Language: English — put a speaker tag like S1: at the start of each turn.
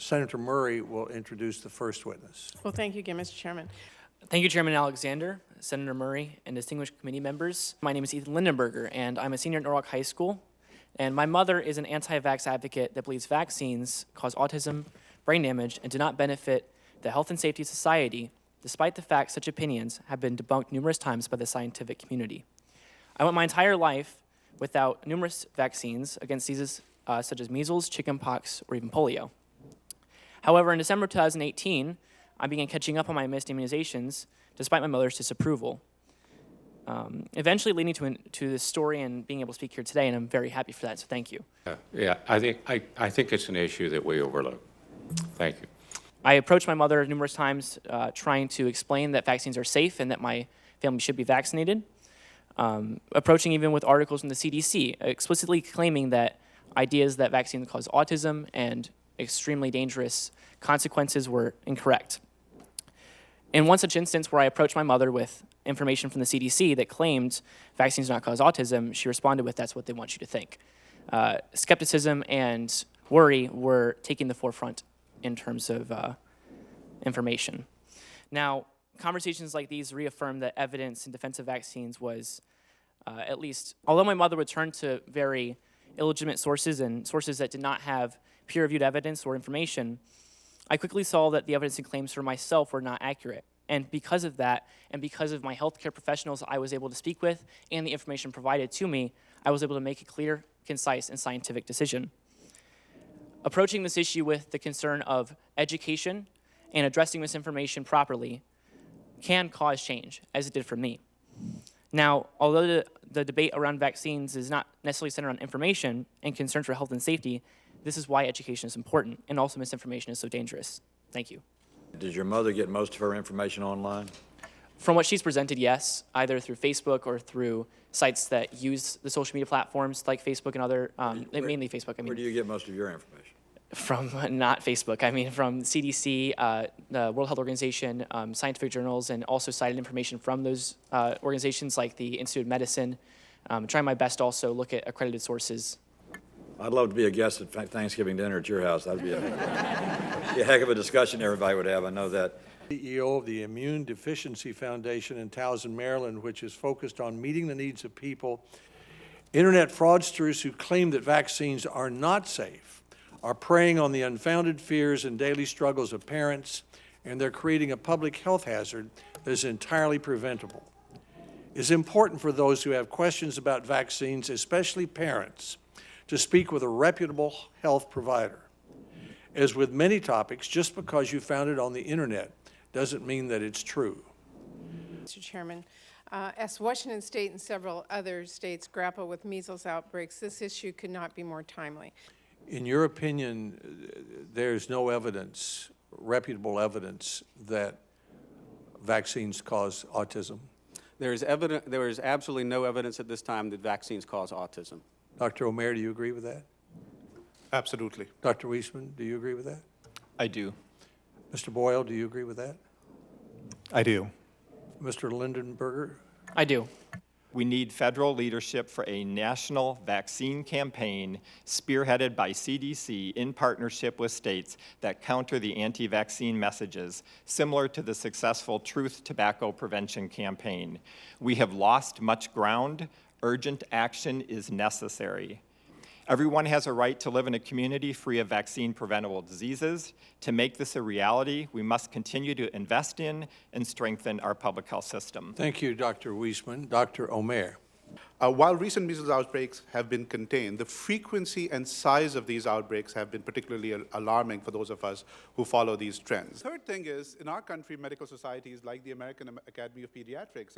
S1: Senator Murray will introduce the first witness.
S2: Well, thank you again, Mr. Chairman.
S3: Thank you, Chairman Alexander, Senator Murray, and distinguished committee members. My name is Ethan Lindenberger, and I'm a senior at Norwalk High School. And my mother is an anti-vax advocate that believes vaccines cause autism, brain damage, and do not benefit the health and safety of society, despite the fact such opinions have been debunked numerous times by the scientific community. I went my entire life without numerous vaccines against diseases such as measles, chickenpox, or even polio. However, in December 2018, I began catching up on my missed immunizations, despite my mother's disapproval, eventually leading to this story and being able to speak here today, and I'm very happy for that, so thank you.
S4: I think it's an issue that we overlook. Thank you.
S3: I approached my mother numerous times trying to explain that vaccines are safe and that my family should be vaccinated, approaching even with articles from the CDC, explicitly claiming that ideas that vaccines cause autism and extremely dangerous consequences were incorrect. In one such instance where I approached my mother with information from the CDC that claimed vaccines do not cause autism, she responded with, "That's what they want you to think." Skepticism and worry were taking the forefront in terms of information. Now, conversations like these reaffirm that evidence in defense of vaccines was, at least, although my mother would turn to very illegitimate sources and sources that did not have peer-reviewed evidence or information, I quickly saw that the evidence and claims for myself were not accurate. And because of that, and because of my healthcare professionals I was able to speak with and the information provided to me, I was able to make a clear, concise, and scientific decision. Approaching this issue with the concern of education and addressing misinformation properly can cause change, as it did for me. Now, although the debate around vaccines is not necessarily centered on information and concerns for health and safety, this is why education is important, and also misinformation is so dangerous. Thank you.
S5: Did your mother get most of her information online?
S3: From what she's presented, yes, either through Facebook or through sites that use the social media platforms like Facebook and other, mainly Facebook.
S5: Where do you get most of your information?
S3: From not Facebook, I mean from CDC, the World Health Organization, scientific journals, and also cited information from those organizations like the Institute of Medicine. Trying my best to also look at accredited sources.
S5: I'd love to be a guest at Thanksgiving dinner at your house. That'd be a heck of a discussion everybody would have, I know that.
S1: CEO of the Immune Deficiency Foundation in Towson, Maryland, which is focused on meeting the needs of people. Internet fraudsters who claim that vaccines are not safe are preying on the unfounded fears and daily struggles of parents, and they're creating a public health hazard that is entirely preventable. It's important for those who have questions about vaccines, especially parents, to speak with a reputable health provider. As with many topics, just because you found it on the internet doesn't mean that it's true.
S2: Mr. Chairman, as Washington State and several other states grapple with measles outbreaks, this issue could not be more timely.
S1: In your opinion, there's no evidence, reputable evidence, that vaccines cause autism?
S6: There is absolutely no evidence at this time that vaccines cause autism.
S1: Dr. Omer, do you agree with that?
S7: Absolutely.
S1: Dr. Weissman, do you agree with that?
S7: I do.
S1: Mr. Boyle, do you agree with that?
S7: I do.
S1: Mr. Lindenberger?
S3: I do.
S8: We need federal leadership for a national vaccine campaign spearheaded by CDC in partnership with states that counter the anti-vaccine messages, similar to the successful Truth Tobacco Prevention campaign. We have lost much ground. Urgent action is necessary. Everyone has a right to live in a community free of vaccine-preventable diseases. To make this a reality, we must continue to invest in and strengthen our public health system.
S1: Thank you, Dr. Weissman. Dr. Omer.
S7: While recent measles outbreaks have been contained, the frequency and size of these outbreaks have been particularly alarming for those of us who follow these trends. Third thing is, in our country, medical societies like the American Academy of Pediatrics